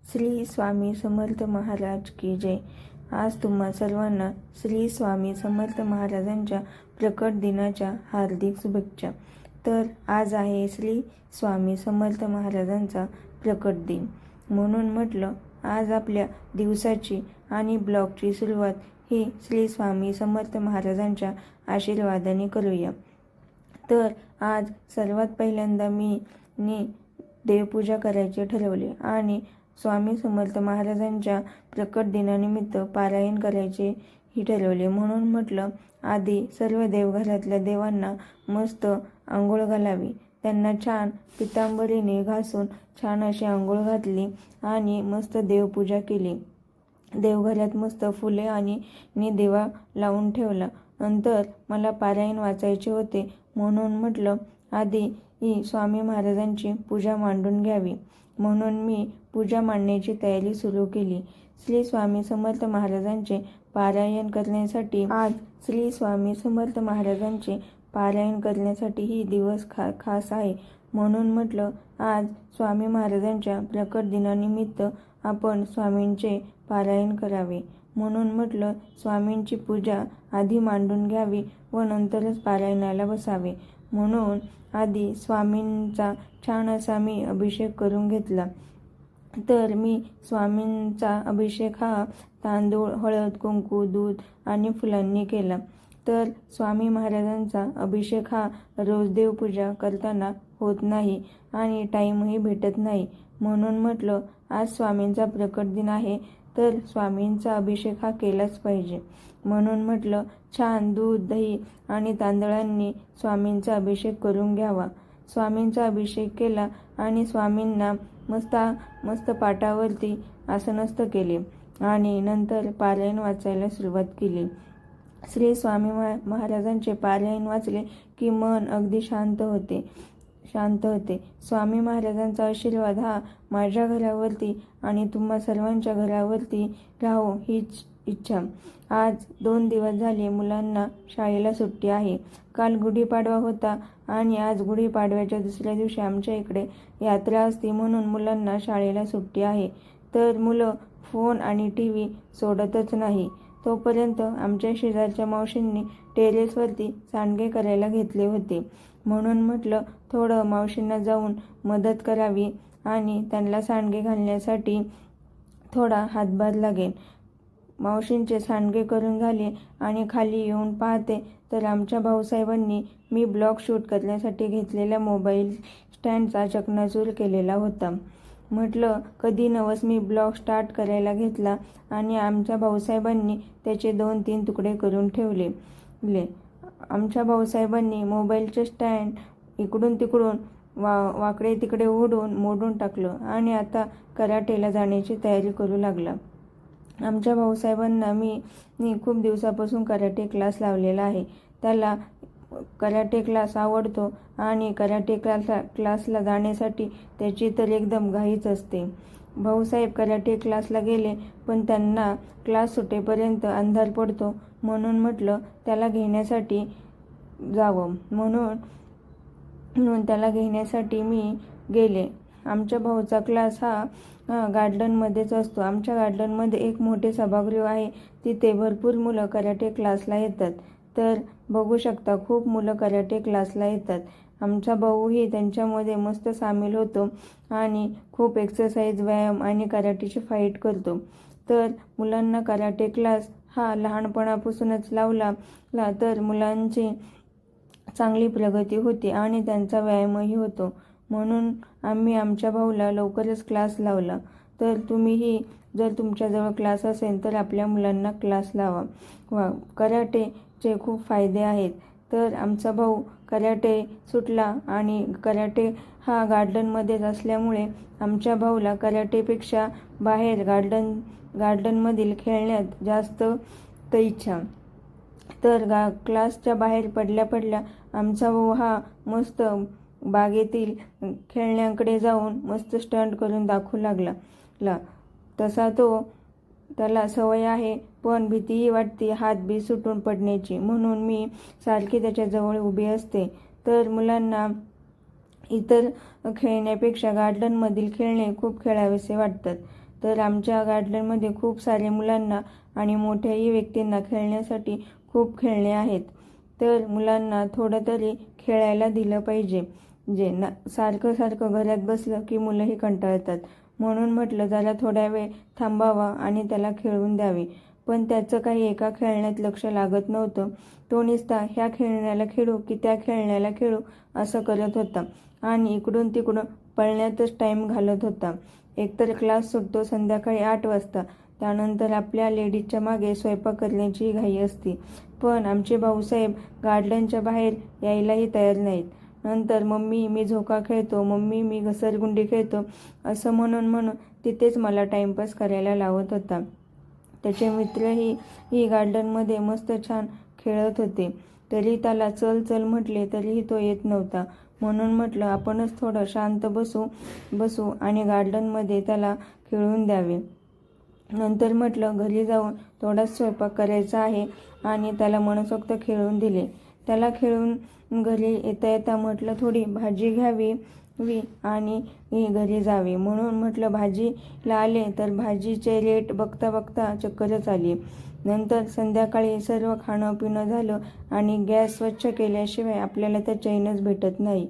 श्री स्वामी समर्थ महाराज की जय. आज तुम्हा सर्वांना श्री स्वामी समर्थ महाराजांच्या प्रकट दिनाच्या हार्दिक शुभेच्छा. तर आज आहे श्री स्वामी समर्थ महाराजांचा प्रकट दिन, म्हणून म्हटलं आज आपल्या दिवसाची आणि ब्लॉगची सुरुवात ही श्री स्वामी समर्थ महाराजांच्या आशीर्वादाने करूया. तर आज सर्वात पहिल्यांदा मी देवपूजा करायचे ठरवले आणि स्वामी समर्थ महाराजांच्या प्रकट दिनानिमित्त पारायण करायचे ही ठरवले. म्हणून म्हटलं आधी सर्व देवघरातल्या देवांना मस्त आंघोळ घालावी. त्यांना छान पितांबरीने घासून छान अशी आंघोळ घातली आणि मस्त देवपूजा केली. देवघरात मस्त फुले आणि दिवा लावून ठेवला. नंतर मला पारायण वाचायचे होते, म्हणून म्हटलं आधी स्वामी महाराजांची पूजा मांडून घ्यावी. म्हणून मी पूजा मांडण्याची तयारी सुरू केली. श्री स्वामी समर्थ महाराजांचे पारायण करण्यासाठी आज श्री स्वामी समर्थ महाराजांचे पारायण करण्यासाठी ही दिवस खास आहे. म्हणून म्हटलं आज स्वामी महाराजांच्या प्रकट दिनानिमित्त आपण स्वामींचे पारायण करावे. म्हणून म्हटलं स्वामींची पूजा आधी मांडून घ्यावी व नंतरच पारायणाला बसावे. म्हणून आधी स्वामींचा छान असा मी अभिषेक करून घेतला. तर मी स्वामींचा अभिषेक हा तांदूळ, हळद, कुंकू, दूध आणि फुलांनी केला. तर स्वामी महाराजांचा अभिषेक हा रोज देवपूजा करताना होत नाही आणि टाईमही भेटत नाही. म्हणून म्हटलं आज स्वामींचा प्रकट दिन आहे, तर स्वामींचा अभिषेक हा केलाच पाहिजे. म्हणून म्हटलं छान दूध, दही आणि तांदळांनी स्वामींचा अभिषेक करून घ्यावा. स्वामींचा अभिषेक केला आणि स्वामींना मस्त पाटावरती आसनस्थ केले आणि नंतर पारायण वाचायला सुरुवात केली. श्री स्वामी महाराजांचे पारायण वाचले की मन अगदी शांत होते. स्वामी महाराजांचा आशीर्वाद हा माझ्या घरावरती आणि तुम्हा सर्वांच्या घरावरती राहो हीच इच्छा. आज 2 दिवस झाले मुलांना शाळेला सुट्टी आहे. काल गुढीपाडवा होता आणि आज गुढीपाडव्याच्या दुसऱ्या दिवशी आमच्या इकडे यात्रा असते, म्हणून मुलांना शाळेला सुट्टी आहे. तर मुलं फोन आणि TV सोडतच नाही. तोपर्यंत आमच्या शेजारच्या मावशींनी टेरेसवरती सांडगे करायला घेतले होते. म्हणून म्हटलं थोडं मावशींना जाऊन मदत करावी आणि त्यांना सांडगे घालण्यासाठी थोडा हातभार लागेल. मावशींचे सांडगे करून झाले आणि खाली येऊन पाहते तर आमच्या भाऊसाहेबांनी मी ब्लॉग शूट करण्यासाठी घेतलेल्या मोबाईल स्टँडचा चकनाचूर केलेला होता. म्हटलं कधी नवस मी ब्लॉग स्टार्ट करायला घेतला आणि आमच्या भाऊसाहेबांनी त्याचे 2-3 तुकडे करून ठेवले. आमच्या भाऊसाहेबांनी मोबाईलचे स्टँड इकडून तिकडून वाकडे तिकडे मोडून टाकलं आणि आता कराटेला जाण्याची तयारी करू लागला. आमच्या भाऊसाहेबांना मी खूप दिवसापासून कराटे क्लास लावलेला आहे. त्याला कराटे क्लास आवडतो आणि कराटे क्लासला जाण्यासाठी त्याची तर एकदम घाईच असते. भाऊसाहेब कराटे क्लासला गेले, पण त्यांना क्लास सुटेपर्यंत अंधार पडतो. म्हणून म्हटलं त्याला घेण्यासाठी जावं. म्हणून त्याला घेण्यासाठी मी गेले. आमच्या भाऊचा क्लास हा गार्डनमध्येच असतो. आमच्या गार्डनमध्ये एक मोठे सभागृह आहे. तिथे भरपूर मुलं कराटे क्लासला येतात. तर बघू शकता खूप मुलं कराटे क्लासला येतात. आमचा भाऊही त्यांच्यामध्ये मस्त सामील होतो आणि खूप एक्सरसाइज, व्यायाम आणि कराटेची फाईट करतो. तर मुलांना कराटे क्लास हा लहानपणापासूनच लावला तर मुलांची चांगली प्रगती होते आणि त्यांचा व्यायामही होतो. म्हणून आम्ही आमच्या भाऊला लवकरच क्लास लावला. तर तुम्हीही जर तुमच्याजवळ क्लास असेल तर आपल्या मुलांना क्लास लावा. कराटेचे खूप फायदे आहेत. तर आमचा भाऊ कराटे सुटला आणि कराटे हा गार्डनमध्येच असल्यामुळे आमच्या भाऊला कराटेपेक्षा बाहेर गार्डनमधील खेळण्यात जास्त इच्छा. तर क्लासच्या बाहेर पडल्या आमचा भाऊ हा मस्त बागेतील खेळण्यांकडे जाऊन मस्त स्टंट करून दाखवू लागला. तसा त्याला सवय आहे, पण भीतीही वाटते हात बी सुटून पडण्याची. म्हणून मी सारखी त्याच्याजवळ उभी असते. तर मुलांना इतर खेळण्यापेक्षा गार्डनमधील खेळणे खूप खेळावेसे वाटतात. तर आमच्या गार्डनमध्ये खूप सारे मुलांना आणि मोठ्याही व्यक्तींना खेळण्यासाठी खूप खेळणे आहेत. तर मुलांना थोडं तरी खेळायला दिलं पाहिजे. सारखं सारखं घरात बसलं की मुलंही कंटाळतात. म्हणून म्हटलं जरा थोड्या वेळ थांबावा आणि त्याला खेळून द्यावे. पण त्याचं काही एका खेळण्यात लक्ष लागत नव्हतं. तो नुसता ह्या खेळण्याला खेळू की त्या खेळण्याला खेळू असं करत होता आणि इकडून तिकडून पळण्यातच टाईम घालत होता. एकतर क्लास सुटतो संध्याकाळी 8 वाजता. त्यानंतर आपल्या लेडीजच्या मागे स्वयंपाक करण्याची घाई असते. पण आमचे भाऊसाहेब गार्डनच्या बाहेर यायलाही तयार नाहीत. नंतर मम्मी मी झोका खेळतो, मम्मी मी घसरगुंडी खेळतो असं म्हणून तिथेच मला टाईमपास करायला लावत होता. त्याचे मित्रही गार्डनमध्ये मस्त छान खेळत होते. तरी त्याला चल चल म्हटले तरीही तो येत नव्हता. म्हणून म्हटलं आपणच थोडं शांत बसू आणि गार्डनमध्ये त्याला खेळून द्यावे. नंतर म्हटलं घरी जाऊन थोडाच स्वयंपाक करायचा आहे आणि त्याला मनसोक्त खेळून दिले. त्याला खेळून घरी येता म्हटलं थोडी भाजी घ्यावी आणि घरी जावे. म्हणून म्हटलं भाजीला आले तर भाजीचे रेट बघता चक्करच आली. नंतर संध्याकाळी सर्व खाणं पिणं झालं आणि गॅस स्वच्छ केल्याशिवाय आपल्याला तर चैनच भेटत नाही.